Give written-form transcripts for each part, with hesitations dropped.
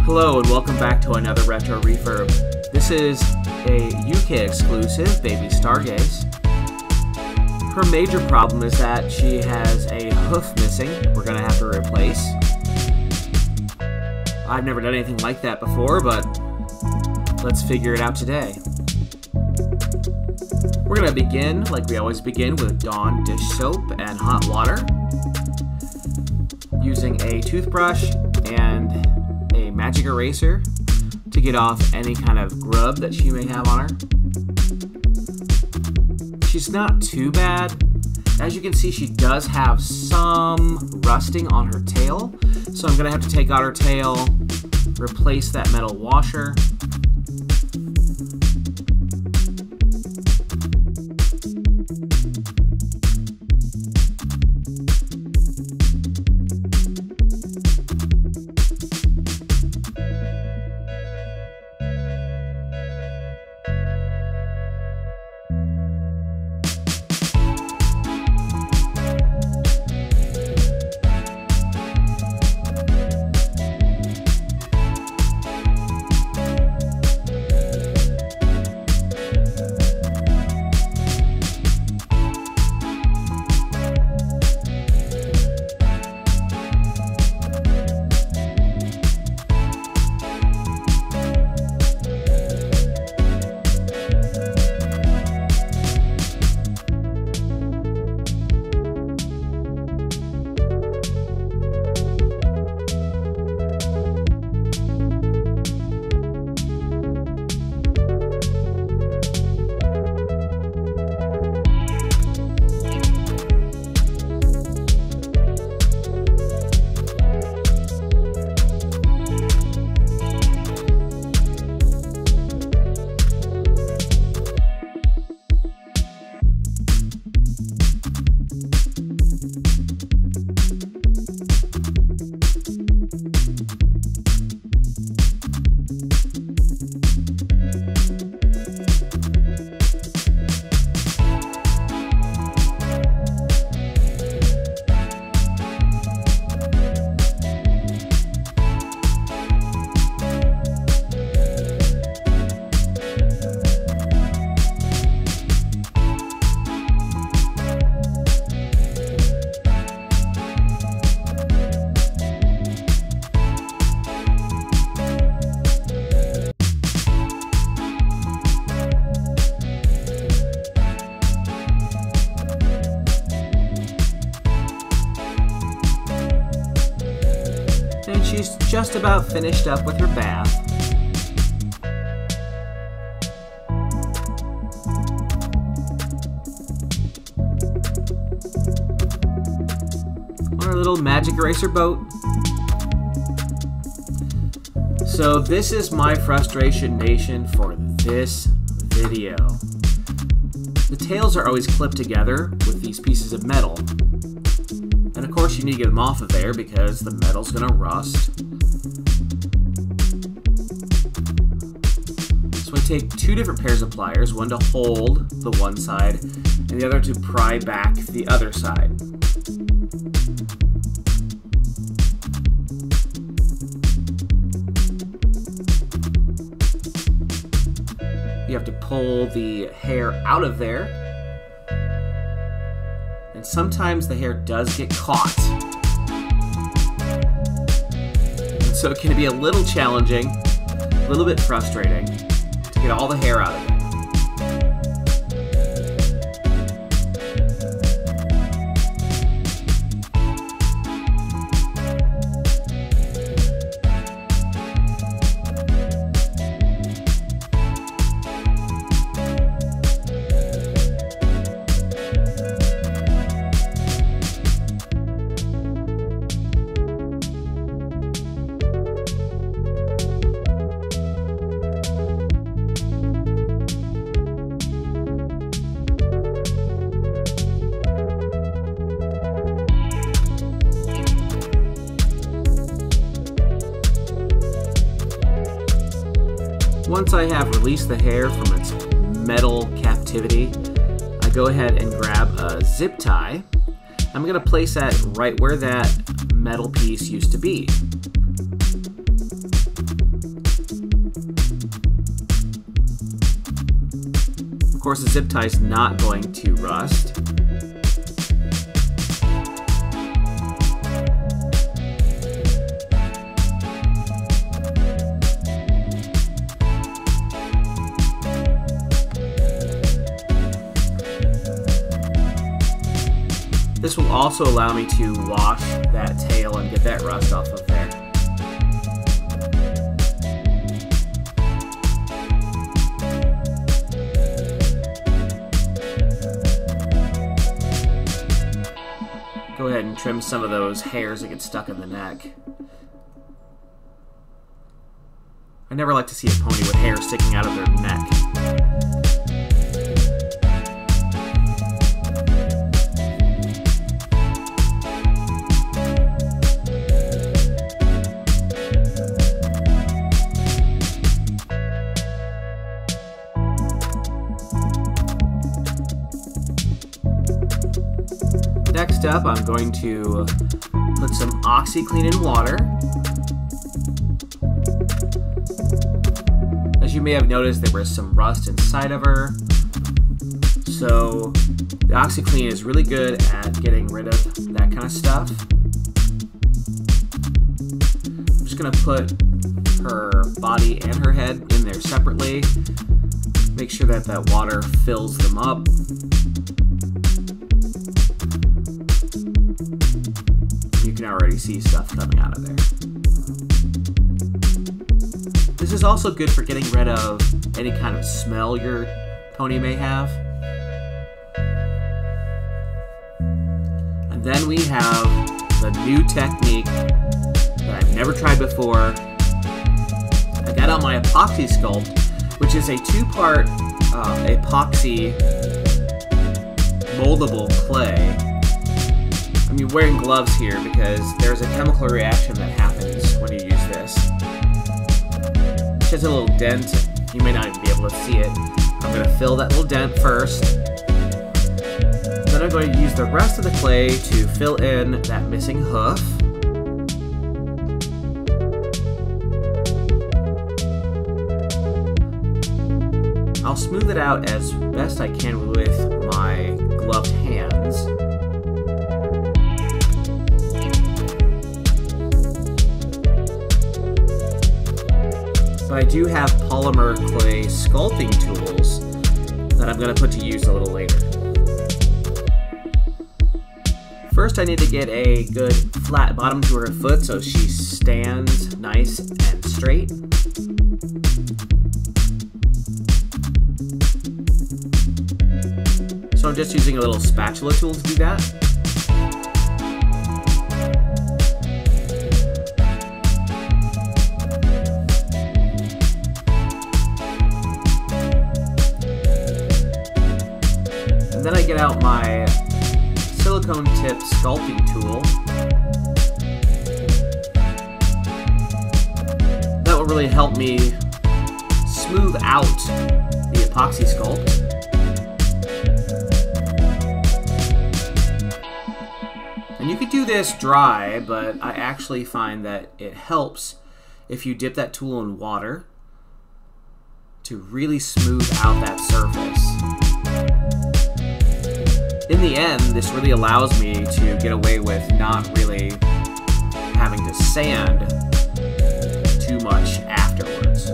Hello and welcome back to another Retro Refurb. This is a UK exclusive, baby Stargaze. Her major problem is that she has a hoof missing. We're going to have to replace. I've never done anything like that before, but let's figure it out today. We're going to begin, like we always begin, with Dawn dish soap and hot water. Using a toothbrush and a magic eraser to get off any kind of grub that she may have on her. She's not too bad. As you can see, she does have some rusting on her tail, so I'm going to have to take out her tail, replace that metal washer. And she's just about finished up with her bath. On our little magic eraser boat. So this is my frustration nation for this video. The tails are always clipped together with these pieces of metal. And of course you need to get them off of there because the metal's gonna rust. So I take two different pairs of pliers, one to hold the one side and the other to pry back the other side. You have to pull the hair out of there. And sometimes the hair does get caught. And so it can be a little challenging, a little bit frustrating to get all the hair out of it. Once I have released the hair from its metal captivity, I go ahead and grab a zip tie. I'm going to place that right where that metal piece used to be. course, the zip tie is not going to rust. This will also allow me to wash that tail and get that rust off of there. Go ahead and trim some of those hairs that get stuck in the neck. I never like to see a pony with hair sticking out of their neck. Next up, I'm going to put some OxyClean in water. As you may have noticed, there was some rust inside of her. So the OxyClean is really good at getting rid of that kind of stuff. I'm just going to put her body and her head in there separately. Make sure that that water fills them up. You can already see stuff coming out of there. This is also good for getting rid of any kind of smell your pony may have. And then we have the new technique that I've never tried before. I got out my epoxy sculpt, which is a two-part epoxy moldable clay. I'm wearing gloves here because there's a chemical reaction that happens when you use this. It's just a little dent. You may not even be able to see it. I'm going to fill that little dent first. Then I'm going to use the rest of the clay to fill in that missing hoof. I'll smooth it out as best I can with my gloved hands. But I do have polymer clay sculpting tools that I'm going to put to use a little later. First, I need to get a good flat bottom to her foot so she stands nice and straight. So I'm just using a little spatula tool to do that. And then I get out my silicone tip sculpting tool. That will really help me smooth out the epoxy sculpt. And you could do this dry, but I actually find that it helps if you dip that tool in water to really smooth out that surface. In the end, this really allows me to get away with not really having to sand too much afterwards.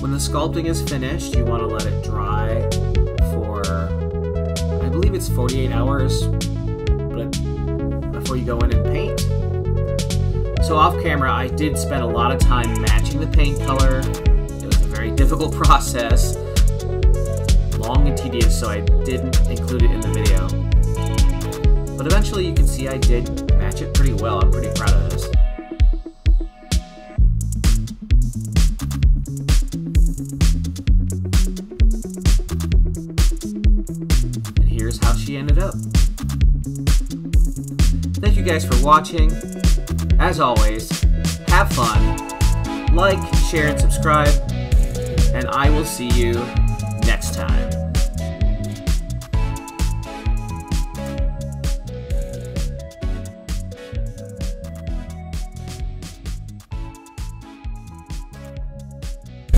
When the sculpting is finished, you want to let it dry for, I believe it's 48 hours before you go in and paint. So off camera, I did spend a lot of time matching the paint color. It was a very difficult process, long and tedious, so I didn't include it in the video. But eventually you can see I did match it pretty well. I'm pretty proud of this. And here's how she ended up. Thank you guys for watching. As always, have fun, like, share, and subscribe, and I will see you next time.